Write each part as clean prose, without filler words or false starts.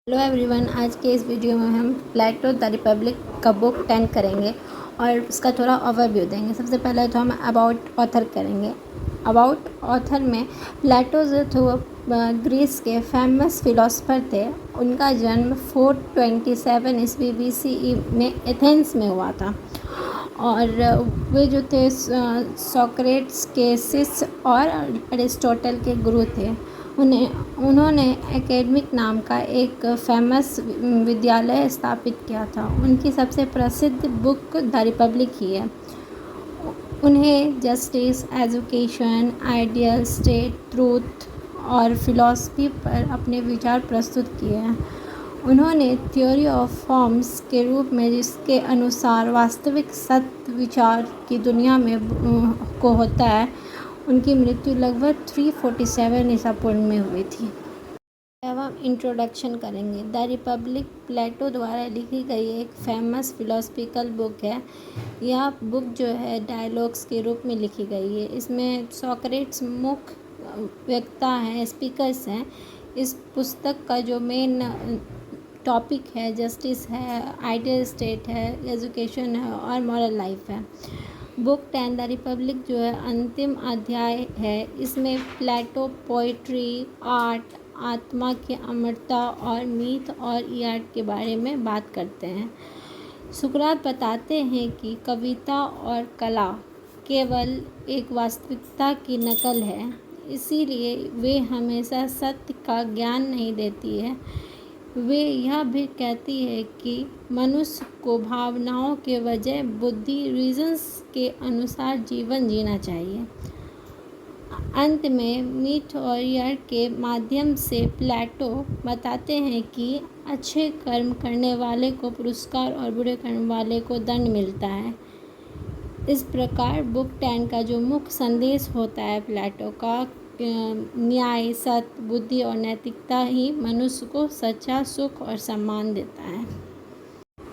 Hello everyone, आज के इस वीडियो में हम प्लेटो द रिपब्लिक का बुक 10 करेंगे और उसका थोड़ा ओवरव्यू देंगे। सबसे पहले तो हम अबाउट ऑथर करेंगे। अबाउट ऑथर में प्लेटो जो थे ग्रीस के फेमस फिलोसफर थे। उनका जन्म 427 ईस्वी BCE में एथेंस में हुआ था और वे जो थे सोक्रेट्स के शिष्य और अरिस्टोटल के गुरु थे। उन्होंने एकेडमिक नाम का एक फेमस विद्यालय स्थापित किया था। उनकी सबसे प्रसिद्ध बुक द रिपब्लिक ही है। उन्हें justice, education, ideal state, truth और फिलॉसफी पर अपने विचार प्रस्तुत किए हैं। उन्होंने थ्योरी ऑफ फॉर्म्स के रूप में, जिसके अनुसार वास्तविक सत्य विचार की दुनिया में को होता है, उनकी मृत्यु लगभग 347 ईसा पूर्व में हुई थी। अब हम इंट्रोडक्शन करेंगे। द रिपब्लिक प्लेटो द्वारा लिखी गई एक फेमस फिलोसफिकल बुक है। यह बुक जो है डायलॉग्स के रूप में लिखी गई है। इसमें सोक्रेट्स मुख्य वक्ता हैं, स्पीकर्स हैं। इस पुस्तक का जो मेन टॉपिक है जस्टिस है, आइडियल स्टेट है, एजुकेशन है और मॉरल लाइफ है। बुक 10 द रिपब्लिक जो है अंतिम अध्याय है। इसमें प्लेटो पोइट्री, आर्ट, आत्मा की अमरता और मीथ और आर्ट के बारे में बात करते हैं। सुकरात बताते हैं कि कविता और कला केवल एक वास्तविकता की नकल है, इसीलिए वे हमेशा सत्य का ज्ञान नहीं देती है। वे यह भी कहती है कि मनुष्य को भावनाओं के बजाय बुद्धि रीजन्स के अनुसार जीवन जीना चाहिए। अंत में मीथ और आर्ट के माध्यम से प्लेटो बताते हैं कि अच्छे कर्म करने वाले को पुरस्कार और बुरे कर्म वाले को दंड मिलता है। इस प्रकार बुक 10 का जो मुख्य संदेश होता है प्लेटो का, न्याय, सत्य, बुद्धि और नैतिकता ही मनुष्य को सच्चा सुख और सम्मान देता है।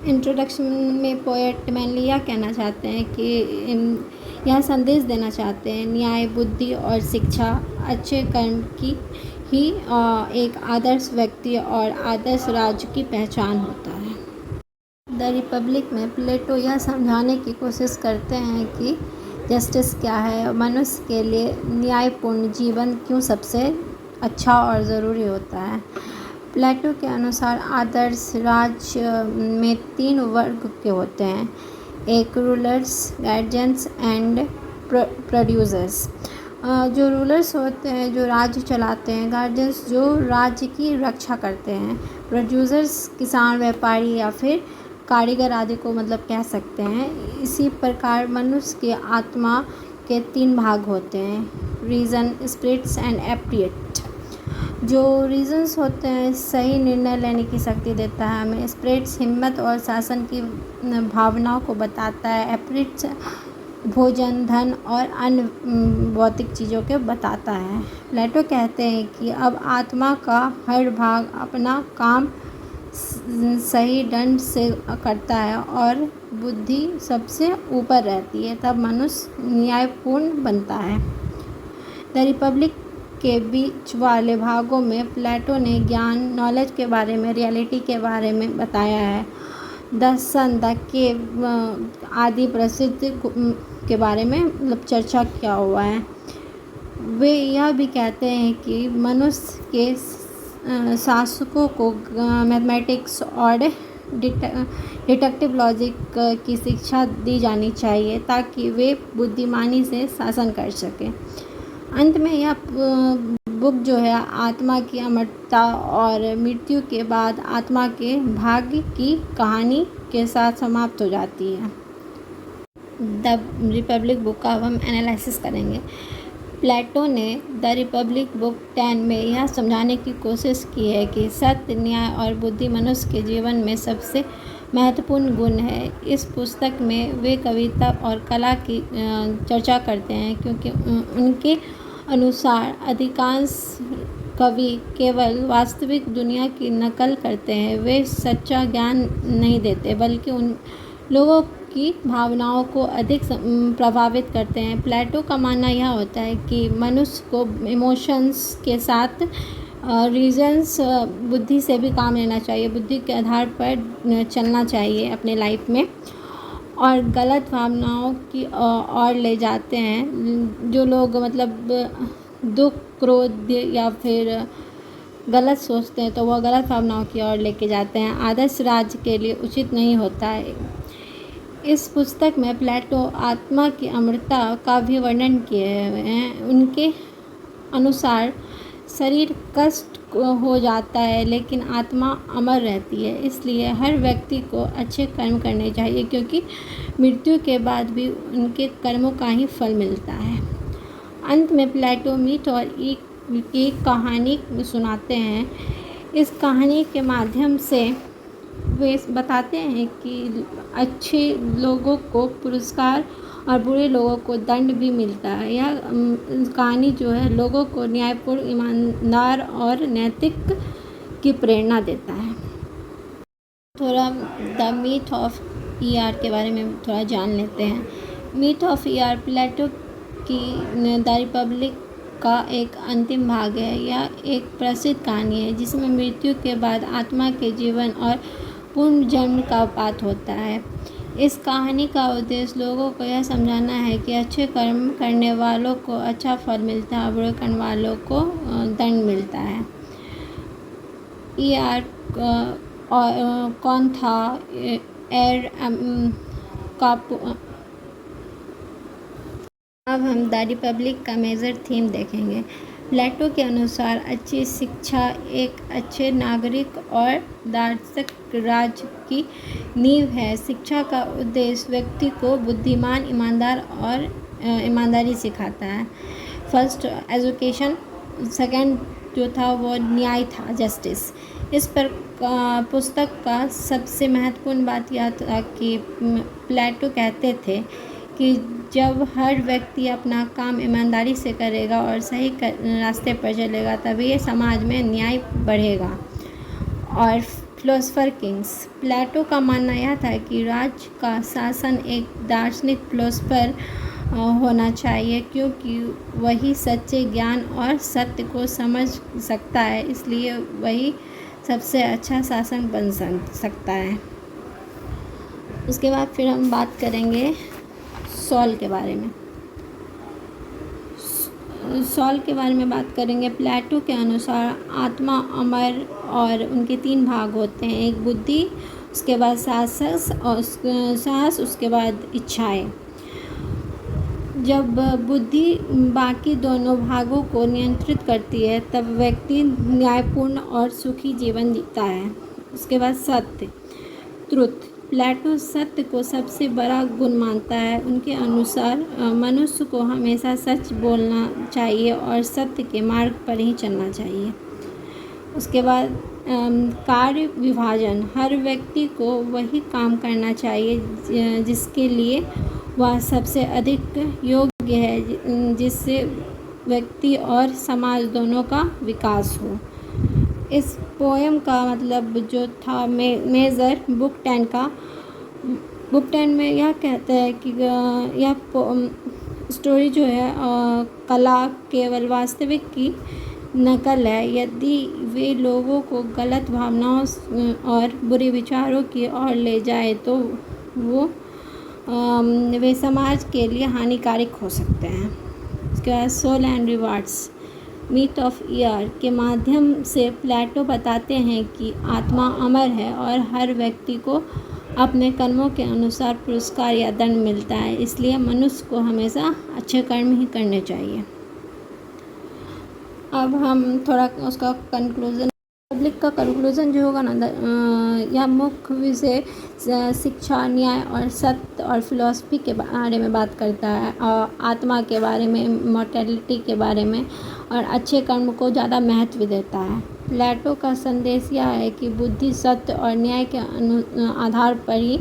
इंट्रोडक्शन में पोएट मेनली यह कहना चाहते हैं कि यह संदेश देना चाहते हैं, न्याय, बुद्धि और शिक्षा अच्छे कर्म की ही एक आदर्श व्यक्ति और आदर्श राज्य की पहचान होता है। द रिपब्लिक में प्लेटो यह समझाने की कोशिश करते हैं कि जस्टिस क्या है, मनुष्य के लिए न्यायपूर्ण जीवन क्यों सबसे अच्छा और ज़रूरी होता है। प्लेटो के अनुसार आदर्श राज्य में 3 वर्ग के होते हैं, एक रूलर्स, गार्जियंस एंड प्रोड्यूसर्स। जो रूलर्स होते हैं जो राज्य चलाते हैं, गार्जियंस जो राज्य की रक्षा करते हैं, प्रोड्यूसर्स किसान, व्यापारी या फिर कारीगर आदि को कह सकते हैं। इसी प्रकार मनुष्य की आत्मा के 3 भाग होते हैं, रीज़न, स्पिरिट्स एंड एप्रिएट। जो रीजन्स होते हैं सही निर्णय लेने की शक्ति देता है हमें, स्पिरिट्स हिम्मत और शासन की भावनाओं को बताता है, एप्रिएट्स भोजन, धन और अन्य भौतिक चीज़ों के बताता है। प्लेटो कहते हैं कि अब आत्मा का हर भाग अपना काम सही ढंग से करता है और बुद्धि सबसे ऊपर रहती है, तब मनुष्य न्यायपूर्ण बनता है। द रिपब्लिक के बीच वाले भागों में प्लेटो ने ज्ञान, नॉलेज के बारे में, रियलिटी के बारे में बताया है। द सन, द केव आदि प्रसिद्ध के बारे में चर्चा किया हुआ है। वे यह भी कहते हैं कि मनुष्य के शासकों को मैथमेटिक्स और डिडक्टिव लॉजिक की शिक्षा दी जानी चाहिए ताकि वे बुद्धिमानी से शासन कर सकें। अंत में यह बुक जो है आत्मा की अमरता और मृत्यु के बाद आत्मा के भाग्य की कहानी के साथ समाप्त हो जाती है। द रिपब्लिक बुक का अब हम एनालिसिस करेंगे। प्लेटो ने द रिपब्लिक बुक 10 में यह समझाने की कोशिश की है कि सत्य, न्याय और बुद्धि मनुष्य के जीवन में सबसे महत्वपूर्ण गुण है। इस पुस्तक में वे कविता और कला की चर्चा करते हैं, क्योंकि उनके अनुसार अधिकांश कवि केवल वास्तविक दुनिया की नकल करते हैं। वे सच्चा ज्ञान नहीं देते, बल्कि उन लोगों की भावनाओं को अधिक प्रभावित करते हैं। प्लेटो का मानना यह होता है कि मनुष्य को इमोशंस के साथ रीजंस बुद्धि से भी काम लेना चाहिए, बुद्धि के आधार पर चलना चाहिए अपने लाइफ में, और गलत भावनाओं की ओर ले जाते हैं। जो लोग मतलब दुख, क्रोध या फिर गलत सोचते हैं तो वह गलत भावनाओं की ओर लेके जाते हैं, आदर्श राज्य के लिए उचित नहीं होता है। इस पुस्तक में प्लेटो आत्मा की अमरता का भी वर्णन किए हुए हैं। उनके अनुसार शरीर कष्ट हो जाता है लेकिन आत्मा अमर रहती है, इसलिए हर व्यक्ति को अच्छे कर्म करने चाहिए, क्योंकि मृत्यु के बाद भी उनके कर्मों का ही फल मिलता है। अंत में प्लेटो मीथ और एक कहानी सुनाते हैं। इस कहानी के माध्यम से वे बताते हैं कि अच्छे लोगों को पुरस्कार और बुरे लोगों को दंड भी मिलता है। यह कहानी जो है लोगों को न्यायपूर्ण, ईमानदार और नैतिक की प्रेरणा देता है। थोड़ा द मीथ ऑफ ईआर के बारे में थोड़ा जान लेते हैं। मीथ ऑफ ईआर प्लेटो की द रिपब्लिक का एक अंतिम भाग है। यह एक प्रसिद्ध कहानी है जिसमें मृत्यु के बाद आत्मा के जीवन और पुनर्जन्म का बात होता है। इस कहानी का उद्देश्य लोगों को यह समझाना है कि अच्छे कर्म करने वालों को अच्छा फल मिलता है, बुरे करने वालों को दंड मिलता है। ईआर कौन था? अब हम द रिपब्लिक का मेजर थीम देखेंगे। प्लेटो के अनुसार अच्छी शिक्षा एक अच्छे नागरिक और दार्शनिक राज्य की नींव है। शिक्षा का उद्देश्य व्यक्ति को बुद्धिमान, ईमानदार और ईमानदारी सिखाता है। फर्स्ट एजुकेशन, सेकंड जो था वो न्याय था, जस्टिस। इस पर पुस्तक का सबसे महत्वपूर्ण बात यह था कि प्लेटो कहते थे कि जब हर व्यक्ति अपना काम ईमानदारी से करेगा और सही रास्ते पर चलेगा तभी समाज में न्याय बढ़ेगा। और फिलोसोफर किंग्स, प्लेटो का मानना यह था कि राज्य का शासन एक दार्शनिक फिलोसोफर होना चाहिए, क्योंकि वही सच्चे ज्ञान और सत्य को समझ सकता है, इसलिए वही सबसे अच्छा शासक बन सकता है। उसके बाद फिर हम बात करेंगे सॉल के बारे में। सॉल के बारे में बात करेंगे। प्लेटो के अनुसार आत्मा अमर और उनके 3 भाग होते हैं, एक बुद्धि, उसके बाद साहस, उसके बाद इच्छाएं। जब बुद्धि बाकी दोनों भागों को नियंत्रित करती है तब व्यक्ति न्यायपूर्ण और सुखी जीवन जीता है। उसके बाद सत्य, ट्रुथ। प्लेटो सत्य को सबसे बड़ा गुण मानता है। उनके अनुसार मनुष्य को हमेशा सच बोलना चाहिए और सत्य के मार्ग पर ही चलना चाहिए। उसके बाद कार्य विभाजन, हर व्यक्ति को वही काम करना चाहिए जिसके लिए वह सबसे अधिक योग्य है, जिससे व्यक्ति और समाज दोनों का विकास हो। इस पोएम का मतलब जो था मेजर बुक 10 में यह कहता है कि यह स्टोरी जो है कला केवल वास्तविक की नकल है। यदि वे लोगों को गलत भावनाओं और बुरे विचारों की ओर ले जाए तो वे समाज के लिए हानिकारक हो सकते हैं। उसके बाद soul and rewards, myth of ER के माध्यम से प्लेटो बताते हैं कि आत्मा अमर है और हर व्यक्ति को अपने कर्मों के अनुसार पुरस्कार या दंड मिलता है, इसलिए मनुष्य को हमेशा अच्छे कर्म ही करने चाहिए। अब हम थोड़ा उसका कंक्लूज़न, पब्लिक का कंक्लूज़न जो होगा ना, यह मुख्य विषय शिक्षा, न्याय और सत्य और फिलॉसफी के बारे में बात करता है, और आत्मा के बारे में, मॉर्टेलिटी के बारे में, और अच्छे कर्म को ज़्यादा महत्व देता है। प्लेटो का संदेश यह है कि बुद्धि, सत्य और न्याय के आधार पर ही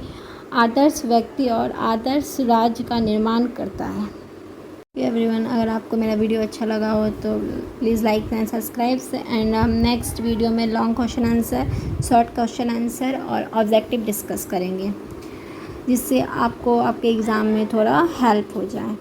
आदर्श व्यक्ति और आदर्श राज्य का निर्माण करता है। एवरीवन, अगर आपको मेरा वीडियो अच्छा लगा हो तो please like and subscribe. And हम नेक्स्ट वीडियो में long question answer, short question answer और ऑब्जेक्टिव डिस्कस करेंगे, जिससे आपको आपके एग्ज़ाम में थोड़ा हेल्प हो जाए।